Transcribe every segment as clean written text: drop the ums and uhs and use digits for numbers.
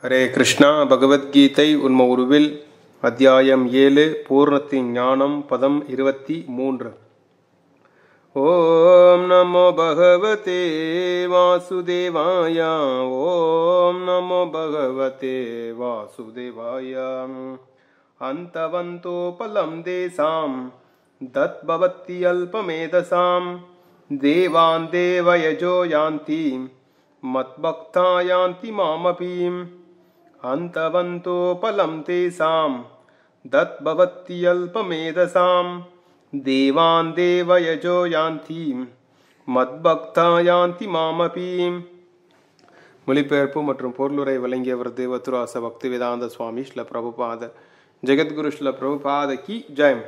ஹரே கிருஷ்ணா. பகவத்கீதை உண்ம உருவில் அத்தியாயம் 7 பூர்ணத்தின் ஞானம் பதம் 23. ஓம் நமோ பகவதே வாசுதேவாய. ஓம் நமோ பகவதே வாசுதேவாய. அந்தவந்தோ பலம் தேசாம் தத் பவத்தி அல்பமேதசாம் தேவான் தேவயஜோ யாந்தி மத்பக்தா யாந்தி மாமபீம். அந்தவந்தோ பலம் தேசாம் தத் பவத்தி அல்பமேதசாம் தேவான் தேவயஜோ யாந்தி மத்பக்தா யாந்தி மாமபீம். மொழிபெயர்ப்பு மற்றும் பொருளுரை வழங்கியவர் தேவத்துராச பக்தி வேதாந்த சுவாமி ஸ்ல பிரபுபாத ஜெகத்குரு ஸ்ல பிரபுபாத கி ஜெயம்.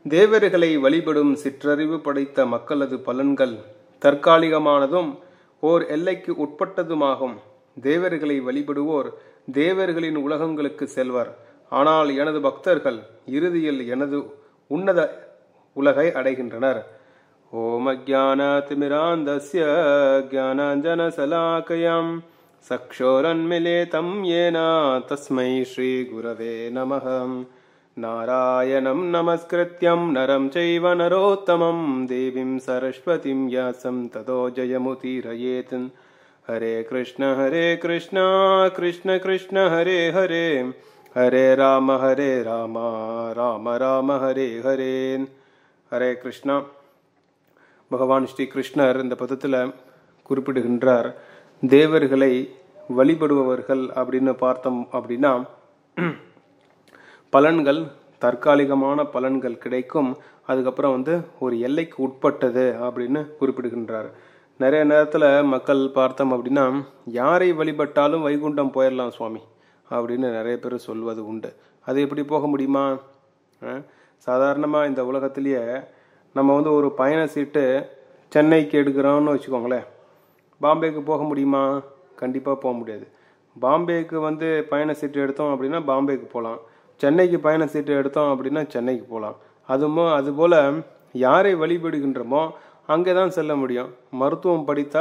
தேவர்களை வழிபடும் சிற்றறிவு படைத்த மக்களது பலன்கள் தற்காலிகமானதும் ஓர் எல்லைக்கு உட்பட்டதுமாகும். தேவர்களை வழிபடுவோர் தேவர்களின் உலகங்களுக்கு செல்வர். ஆனால் எனது பக்தர்கள் இறுதியில் எனது உன்னத உலகை அடைகின்றனர். ஓம் அஜ்ஞானதிமிராந்தஸ்ய ஞானாஞ்சனசலாகயம் சக்ஷோரன்மிலிதம் யேன தஸ்மை ஸ்ரீ குரவே நமः. நாராயணம் நமஸ்கிருத்யம் நரம் சைவ நரோத்தமம் தேவீம் சரஸ்வதிம் யாசம் ததோ ஜயமுதீரயேத். ஹரே கிருஷ்ண கிருஷ்ண கிருஷ்ண ஹரே ஹரே ஹரே ராம ராம ராம ஹரே ஹரே. ஹரே கிருஷ்ணா. பகவான் ஸ்ரீ கிருஷ்ணர் இந்த பதத்தில் குறிப்பிடுகின்றார், தேவர்களை வழிபடுபவர்கள் அப்படின்னு பார்த்தோம் அப்படின்னா பலன்கள் தற்காலிகமான பலன்கள் கிடைக்கும். அதுக்கப்புறம் ஒரு எல்லைக்கு உட்பட்டது அப்படின்னு குறிப்பிடுகின்றார். நிறைய நேரத்தில் மக்கள் பார்த்தோம் அப்படின்னா யாரை வழிபட்டாலும் வைகுண்டம் போயிடலாம் சுவாமி அப்படின்னு நிறைய பேர் சொல்வது உண்டு. அது எப்படி போக முடியுமா? சாதாரணமாக இந்த உலகத்திலேயே நம்ம ஒரு பயண சீட்டு சென்னைக்கு எடுக்கிறோம்னு வச்சுக்கோங்களேன். பாம்பேக்கு போக முடியுமா? கண்டிப்பாக போக முடியாது. பாம்பேக்கு பயண சீட்டு எடுத்தோம் அப்படின்னா பாம்பேக்கு போகலாம். சென்னைக்கு பயண சீட்டு எடுத்தோம் அப்படின்னா சென்னைக்கு போகலாம். அதுபோல் யாரை வழிபடுகின்றோமோ அங்கே தான் செல்ல முடியும். மருத்துவம் படித்தா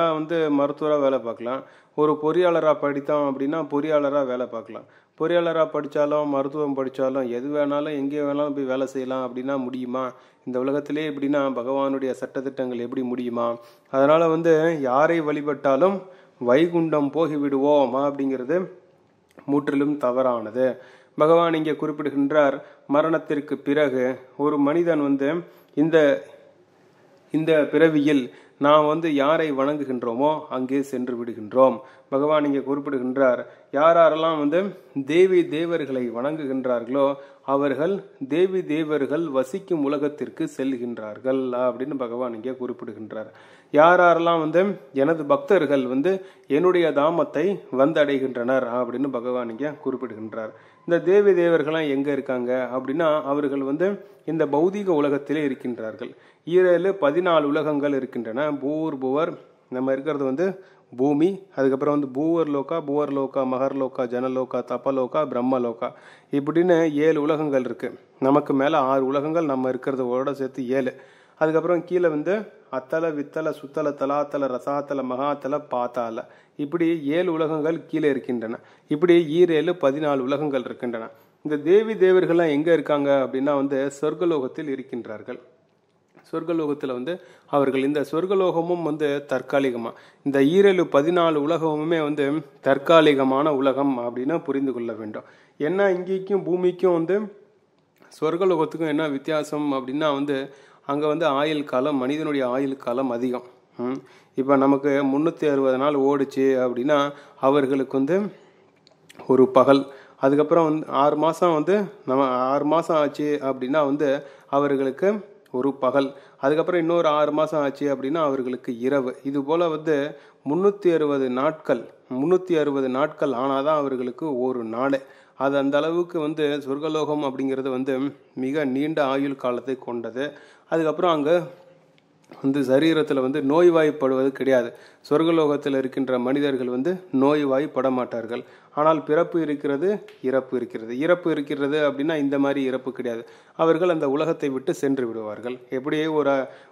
மருத்துவராக வேலை பார்க்கலாம். ஒரு பொறியாளராக படித்தோம் அப்படின்னா பொறியாளராக வேலை பார்க்கலாம். பொறியாளராக படித்தாலும் மருத்துவம் படித்தாலும் எது வேணாலும் எங்கே வேணாலும் போய் வேலை செய்யலாம் அப்படின்னா முடியுமா? இந்த உலகத்திலே எப்படின்னா பகவானுடைய சட்டத்திட்டங்கள் எப்படி முடியுமா? அதனால் யாரை வழிபட்டாலும் வைகுண்டம் போகிவிடுவோம் அப்படிங்கிறது முற்றிலும் தவறானது. பகவான் இங்கே குறிப்பிடுகின்றார், மரணத்திற்கு பிறகு ஒரு மனிதன் இந்த பிறவியில் நாம் யாரை வணங்குகின்றோமோ அங்கே சென்று விடுகின்றோம். பகவான் இங்கே குறிப்பிடுகின்றார், யாரெல்லாம் தேவி தேவர்களை வணங்குகின்றார்களோ அவர்கள் தேவி தேவர்கள் வசிக்கும் உலகத்திற்கு செல்கின்றார்கள் அப்படின்னு பகவான் இங்கே குறிப்பிடுகின்றார். யாரெல்லாம் எனது பக்தர்கள் என்னுடைய தாமத்தை வந்தடைகின்றனர் அப்படின்னு பகவான் இங்கே குறிப்பிடுகின்றார். இந்த தேவி தேவர்கள்லாம் எங்க இருக்காங்க அப்படின்னா அவர்கள் இந்த பௌதிக உலகத்திலே இருக்கின்றார்கள். 14 உலகங்கள் இருக்கின்றன. பூர் புவர் நம்ம இருக்கிறது பூமி. அதுக்கப்புறம் பூவர்லோகா மகர்லோகா ஜனலோகா தபலோகா பிரம்மலோகா இப்படின்னு 7 உலகங்கள் இருக்கு. நமக்கு மேல 6 உலகங்கள் நம்ம இருக்கிறதோட சேர்த்து 7. அதுக்கப்புறம் கீழே அத்தல வித்தல சுத்தல தலாத்தல ரசாத்தல மகாத்தல பாத்தால இப்படி 7 உலகங்கள் கீழே இருக்கின்றன. இப்படி 14 உலகங்கள் இருக்கின்றன. இந்த தேவி தேவர்கள்லாம் எங்க இருக்காங்க அப்படின்னா சொர்க்கலோகத்தில் இருக்கின்றார்கள். சொர்க்கலோகத்தில் அவர்கள் இந்த சொர்க்கலோகமும் தற்காலிகமா, இந்த 14 உலகமுமே தற்காலிகமான உலகம் அப்படின்னு புரிந்து கொள்ள வேண்டும். ஏன்னா இங்கேக்கும் பூமிக்கும் சொர்க்கலோகத்துக்கும் என்ன வித்தியாசம் அப்படின்னா அங்கே ஆயுள் காலம், மனிதனுடைய ஆயுள் காலம் அதிகம். இப்போ நமக்கு 360 நாள் ஓடுச்சு அப்படின்னா அவர்களுக்கு ஒரு பகல். அதுக்கப்புறம் 6 மாதம் நம்ம 6 மாதம் ஆச்சு அப்படின்னா அவர்களுக்கு ஒரு பகல். அதுக்கப்புறம் இன்னொரு 6 மாதம் ஆச்சு அப்படின்னா அவர்களுக்கு இரவு. இது போல் 360 நாட்கள் ஆனாதான் அவர்களுக்கு ஒரு நாள். அது அந்த அளவுக்கு சொர்க்கலோகம் அப்படிங்கிறது மிக நீண்ட ஆயுள் காலத்தை கொண்டது. அதுக்கப்புறம் அங்கே சரீரத்தில் நோய்வாய்ப்படுவது கிடையாது. சொர்க்கலோகத்தில் இருக்கின்ற மனிதர்கள் நோய்வாய்ப்பட மாட்டார்கள். ஆனால் பிறப்பு இருக்கிறது, இறப்பு இருக்கிறது. இறப்பு இருக்கிறது அப்படின்னா இந்த மாதிரி இறப்பு கிடையாது. அவர்கள் அந்த உலகத்தை விட்டு சென்று விடுவார்கள். எப்படி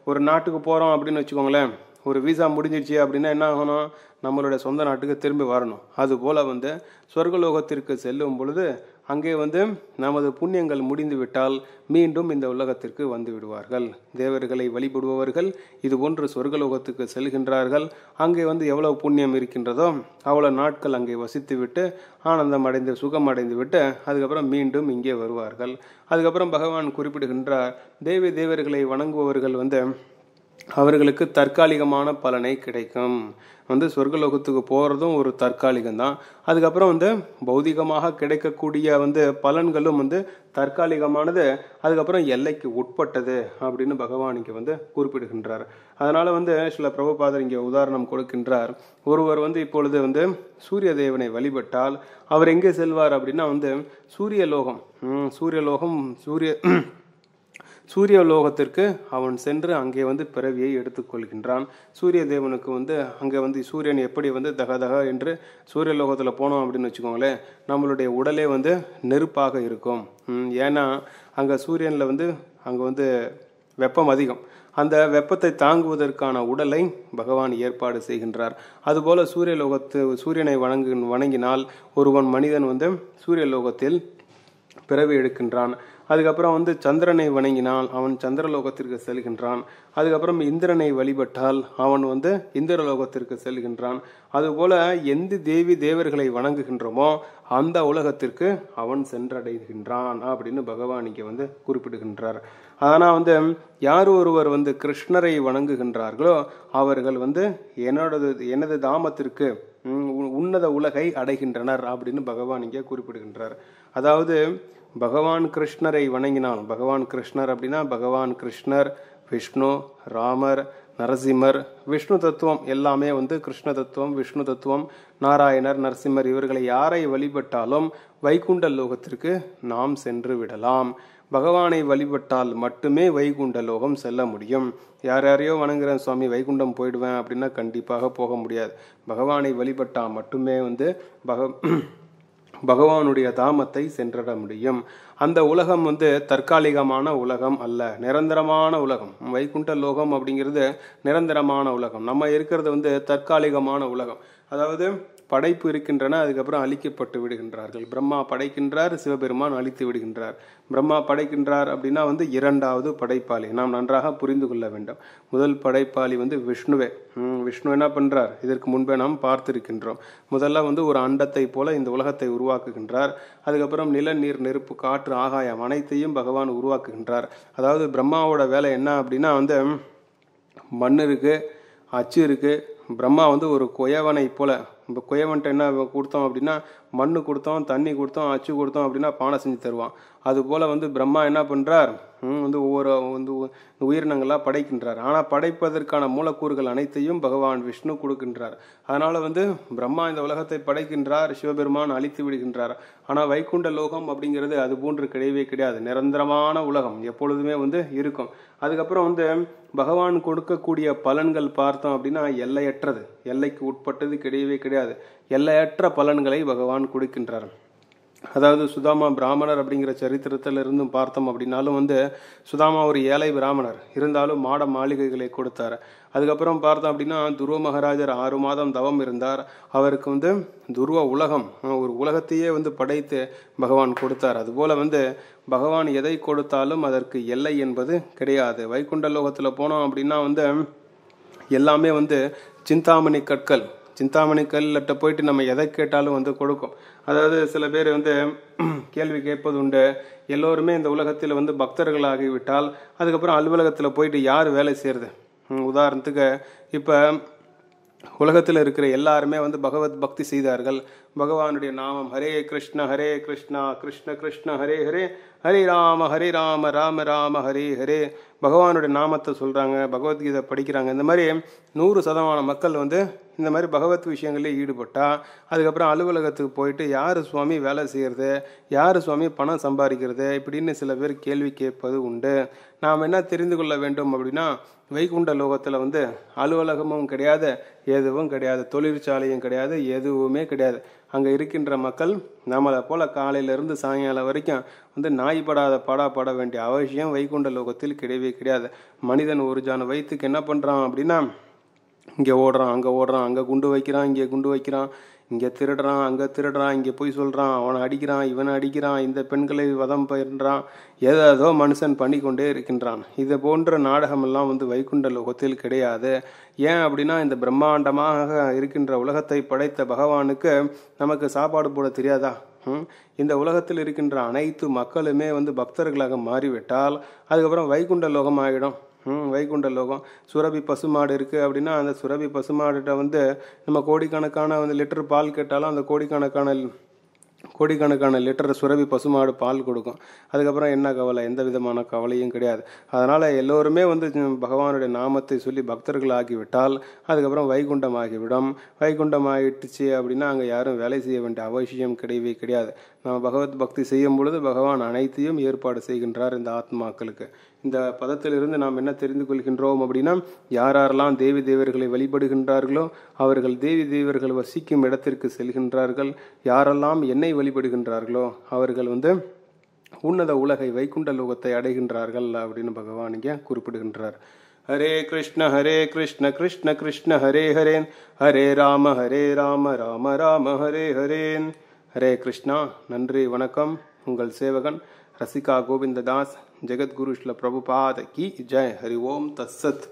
ஒரு நாட்டுக்கு போகிறோம் அப்படின்னு வச்சுக்கோங்களேன். ஒரு விசா முடிஞ்சிடுச்சு அப்படின்னா என்ன ஆகணும், நம்மளுடைய சொந்த நாட்டுக்கு திரும்பி வரணும். அதுபோல் வந்து சொர்க்கலோகத்திற்கு செல்லும் பொழுது அங்கே வந்து நமது புண்ணியங்கள் முடிந்து விட்டால் மீண்டும் இந்த உலகத்திற்கு வந்து விடுவார்கள். தேவர்களை வழிபடுபவர்கள் இது போன்று சொர்க்கலோகத்துக்கு செல்கின்றார்கள். அங்கே வந்து எவ்வளவு புண்ணியம் இருக்கின்றதோ அவ்வளவு நாட்கள் அங்கே வசித்து விட்டு ஆனந்தம் அடைந்து சுகம் அடைந்து விட்டு அதுக்கப்புறம் மீண்டும் இங்கே வருவார்கள். அதுக்கப்புறம் பகவான் குறிப்பிடுகின்றார், தேவர்களை வணங்குபவர்கள் வந்து அவர்களுக்கு தற்காலிகமான பலனை கிடைக்கும். வந்து சொர்க்கலோகத்துக்கு போகிறதும் ஒரு தற்காலிகம்தான். அதுக்கப்புறம் வந்து பௌதிகமாக கிடைக்கக்கூடிய வந்து பலன்களும் வந்து தற்காலிகமானது, அதுக்கப்புறம் எல்லைக்கு உட்பட்டது அப்படின்னு பகவான் இங்கே வந்து குறிப்பிடுகின்றார். அதனால வந்து சில பிரபுபாதர் இங்கே உதாரணம் கொடுக்கின்றார். ஒருவர் வந்து இப்பொழுது வந்து சூரிய தேவனை வழிபட்டால் அவர் எங்கே செல்வார் அப்படின்னா வந்து சூரிய லோகத்திற்கு அவன் சென்று அங்கே வந்து பிறவியை எடுத்துக்கொள்கின்றான். சூரிய தேவனுக்கு வந்து அங்கே வந்து சூரியன் எப்படி வந்து தகதக என்று சூரிய லோகத்தில் போனோம் அப்படின்னு வச்சுக்கோங்களேன், நம்மளுடைய உடலே வந்து நெருப்பாக இருக்கும். ஏன்னா அங்கே சூரியனில் வந்து அங்கே வந்து வெப்பம் அதிகம். அந்த வெப்பத்தை தாங்குவதற்கான உடலை பகவான் ஏற்பாடு செய்கின்றார். அதுபோல சூரியனை வணங்கினால் ஒருவன் மனிதன் வந்து சூரிய லோகத்தில் பிறவி எடுக்கின்றான். அதுக்கப்புறம் வந்து சந்திரனை வணங்கினால் அவன் சந்திரலோகத்திற்கு செல்கின்றான். அதுக்கப்புறம் இந்திரனை வழிபட்டால் அவன் வந்து இந்திரலோகத்திற்கு செல்கின்றான். அதுபோல எந்த தேவர்களை வணங்குகின்றோமோ அந்த உலகத்திற்கு அவன் சென்றடைகின்றான் அப்படின்னு பகவான் இங்கே வந்து குறிப்பிடுகின்றார். ஆனால் வந்து யார் ஒருவர் வந்து கிருஷ்ணரை வணங்குகின்றார்களோ அவர்கள் வந்து எனது தாமத்திற்கு உன்னத உலகை அடைகின்றனர் அப்படின்னு பகவான் இங்கே குறிப்பிடுகின்றார். அதாவது பகவான் கிருஷ்ணரை வணங்கினால், பகவான் கிருஷ்ணர் அப்படின்னா பகவான் கிருஷ்ணர், விஷ்ணு, ராமர், நரசிம்மர், விஷ்ணு தத்துவம் எல்லாமே வந்து கிருஷ்ண தத்துவம், விஷ்ணு தத்துவம், நாராயணர், நரசிம்மர் இவர்களை யாரை வழிபட்டாலும் வைகுண்ட லோகத்திற்கு நாம் சென்று விடலாம். பகவானை வழிபட்டால் மட்டுமே வைகுண்ட லோகம் செல்ல முடியும். யாரையோ வணங்குறேன் சுவாமி வைகுண்டம் போயிடுவேன் அப்படின்னா கண்டிப்பாக போக முடியாது. பகவானை வழிபட்டால் மட்டுமே வந்து பகவானுடைய தாமத்தை சென்றட முடியும். அந்த உலகம் வந்து தற்காலிகமான உலகம் அல்ல, நிரந்தரமான உலகம். வைகுண்ட லோகம் அப்படிங்கிறது நிரந்தரமான உலகம். நம்ம இருக்கிறது வந்து தற்காலிகமான உலகம். அதாவது படைப்பு இருக்கின்றன, அதுக்கப்புறம் அழிக்கப்பட்டு விடுகின்றார்கள். பிரம்மா படைக்கின்றார், சிவபெருமான் அழித்து விடுகின்றார். பிரம்மா படைக்கின்றார் அப்படின்னா வந்து இரண்டாவது படைப்பாளி நாம் நன்றாக புரிந்து கொள்ள வேண்டும். முதல் படைப்பாளி வந்து விஷ்ணுவே. விஷ்ணு என்ன பண்றார், இதற்கு முன்பே நாம் பார்த்திருக்கின்றோம். முதல்ல வந்து ஒரு அண்டத்தை போல இந்த உலகத்தை உருவாக்குகின்றார். அதுக்கப்புறம் நில, நீர், நெருப்பு, காற்று, ஆகாயம் அனைத்தையும் பகவான் உருவாக்குகின்றார். அதாவது பிரம்மாவோட வேலை என்ன அப்படின்னா வந்து மண் இருக்கு, அச்சு இருக்கு. பிரம்மா வந்து ஒரு குயவனை போல, இப்போ குயவன்ட்ட என்ன கொடுத்தோம் அப்படின்னா மண்ணு கொடுத்தோம், தண்ணி கொடுத்தோம், அச்சு கொடுத்தோம் அப்படின்னா பானை செஞ்சு தருவான். அதுபோல் வந்து பிரம்மா என்ன பண்ணுறார், வந்து ஒவ்வொரு வந்து உயிரினங்களாக படைக்கின்றார். ஆனால் படைப்பதற்கான மூலக்கூறுகள் அனைத்தையும் பகவான் விஷ்ணு கொடுக்கின்றார். அதனால் வந்து பிரம்மா இந்த உலகத்தை படைக்கின்றார், சிவபெருமான் அழித்து விடுகின்றார். ஆனால் வைகுண்ட லோகம் அப்படிங்கிறது அது போன்று கிடையவே கிடையாது. நிரந்தரமான உலகம் எப்பொழுதுமே வந்து இருக்கும். அதுக்கப்புறம் வந்து பகவான் கொடுக்கக்கூடிய பலன்கள் பார்த்தோம் அப்படின்னா எல்லையற்றது, எல்லைக்கு உட்பட்டது கிடையவே கிடையாது. எல்லையற்ற பலன்களை பகவான் கொடுக்கின்றார். அதாவது சுதாமா பிராமணர் அப்படிங்கிற சரித்திரத்தில் இருந்தும் பார்த்தோம் அப்படின்னாலும் வந்து சுதாமா ஒரு ஏழை பிராமணர், இருந்தாலும் மாட மாளிகைகளை கொடுத்தார். அதுக்கப்புறம் பார்த்தோம் அப்படின்னா துருவ மகாராஜர் 6 மாதம் தவம் இருந்தார். அவருக்கு வந்து துருவ உலகம், ஒரு உலகத்தையே வந்து படைத்து பகவான் கொடுத்தார். அதுபோல வந்து பகவான் எதை கொடுத்தாலும் அதற்கு எல்லை என்பது கிடையாது. வைகுண்ட லோகத்தில் போனோம் அப்படின்னா வந்து எல்லாமே வந்து சிந்தாமணி கற்கள், சிந்தாமணி கல்லிட்ட போயிட்டு நம்ம எதை கேட்டாலும் வந்து கொடுக்கும். அதாவது சில பேர் வந்து கேள்வி கேட்பது உண்டு, எல்லோருமே இந்த உலகத்தில் வந்து பக்தர்களாகிவிட்டால் அதுக்கப்புறம் அலுவலகத்தில் போயிட்டு யார் வேலை செய்யறது? உதாரணத்துக்கு இப்போ உலகத்தில் இருக்கிற எல்லாருமே வந்து பகவத் பக்தி செய்தார்கள். பகவானுடைய நாமம் ஹரே கிருஷ்ணா கிருஷ்ண கிருஷ்ண ஹரே ஹரே, ஹரே ராம ராம ராம ஹரே ஹரே, பகவானுடைய நாமத்தை சொல்கிறாங்க, பகவத்கீதை படிக்கிறாங்க. இந்த மாதிரி 100% மக்கள் வந்து இந்த மாதிரி பகவத் விஷயங்களில் ஈடுபட்டால் அதுக்கப்புறம் அலுவலகத்துக்கு போயிட்டு யார் சுவாமி வேலை செய்கிறது, யார் சுவாமி பணம் சம்பாதிக்கிறது இப்படின்னு சில பேர் கேள்வி கேட்பது உண்டு. நாம் என்ன தெரிந்து கொள்ள வேண்டும் அப்படின்னா வைகுண்ட லோகத்தில் வந்து அலுவலகமும் கிடையாது, எதுவும் கிடையாது, தொழிற்சாலையும் கிடையாது, எதுவுமே கிடையாது. அங்கே இருக்கின்ற மக்கள் நம்மளை போல் காலையிலேருந்து சாயங்காலம் வரைக்கும் வந்து நாய்படாத பட வேண்டிய அவசியம் வைகுண்ட லோகத்தில் கிடையவே கிடையாது. மனிதன் ஒரு ஜான வயிற்றுக்கு என்ன பண்ணுறான் அப்படின்னா இங்கே ஓடுறான், அங்கே குண்டு வைக்கிறான், இங்கே குண்டு வைக்கிறான், இங்கே திருடுறான், அங்கே திருடுறான், இங்கே பொய் சொல்கிறான், அவனை அடிக்கிறான், இவனை அடிக்கிறான், இந்த பெண்களை வதம் பயின்றான், ஏதோ மனுஷன் பண்ணி கொண்டே இருக்கின்றான். இது போன்ற நாடகமெல்லாம் வைகுண்ட லோகத்தில் கிடையாது. ஏன் அப்படின்னா, இந்த பிரம்மாண்டமாக இருக்கின்ற உலகத்தை படைத்த பகவானுக்கு நமக்கு சாப்பாடு போட தெரியாதா? இந்த உலகத்தில் இருக்கின்ற அனைத்து மக்களுமே பக்தர்களாக மாறிவிட்டால் அதுக்கப்புறம் வைகுண்ட லோகம் ஆகிடும். வைகுண்ட லோகம். சுரபி பசுமாடு இருக்குது அப்படின்னா அந்த சுரபி பசுமாடுகிட்ட நம்ம கோடிக்கணக்கான லிட்டர் பால் கேட்டாலும் அந்த கோடிக்கணக்கான லிட்டர் சுரபி பசுமாடு பால் கொடுக்கும். அதுக்கப்புறம் என்ன கவலை? எந்த விதமான கவலையும் கிடையாது. அதனால் எல்லோருமே பகவானுடைய நாமத்தை சொல்லி பக்தர்கள் ஆகிவிட்டால் அதுக்கப்புறம் வைகுண்டம் ஆகிவிடும். வைகுண்டம் ஆகிடுச்சு அப்படின்னா அங்கே யாரும் வேலை செய்ய வேண்டிய அவசியம் கிடையவே கிடையாது. நம்ம பகவத் பக்தி செய்யும் பொழுது பகவான் அனைத்தையும் ஏற்பாடு செய்கின்றார் இந்த ஆத்மாக்களுக்கு. இந்த பதத்திலிருந்து நாம் என்ன தெரிந்து கொள்கின்றோம் அப்படின்னா, யாரெல்லாம் தேவி தேவர்களை வழிபடுகின்றார்களோ அவர்கள் தேவி தேவர்கள் வசிக்கும் இடத்திற்கு செல்கின்றார்கள். யாரெல்லாம் என்னை வழிபடுகின்றார்களோ அவர்கள் உன்னத உலகை வைகுண்ட லோகத்தை அடைகின்றார்கள் அப்படின்னு பகவான் இங்கே குறிப்பிடுகின்றார். ஹரே கிருஷ்ண கிருஷ்ண கிருஷ்ண ஹரே ஹரேன், ஹரே ராம ராம ராம ஹரே ஹரேன். ஹரே கிருஷ்ணா. நன்றி, வணக்கம். உங்கள் சேவகன் ரசிகா கோவிந்ததாஸ். ஜெகத்குரு ஸ்ரீல பிரபுபாத கி ஜெய். ஹரி ஓம் தத்சத்.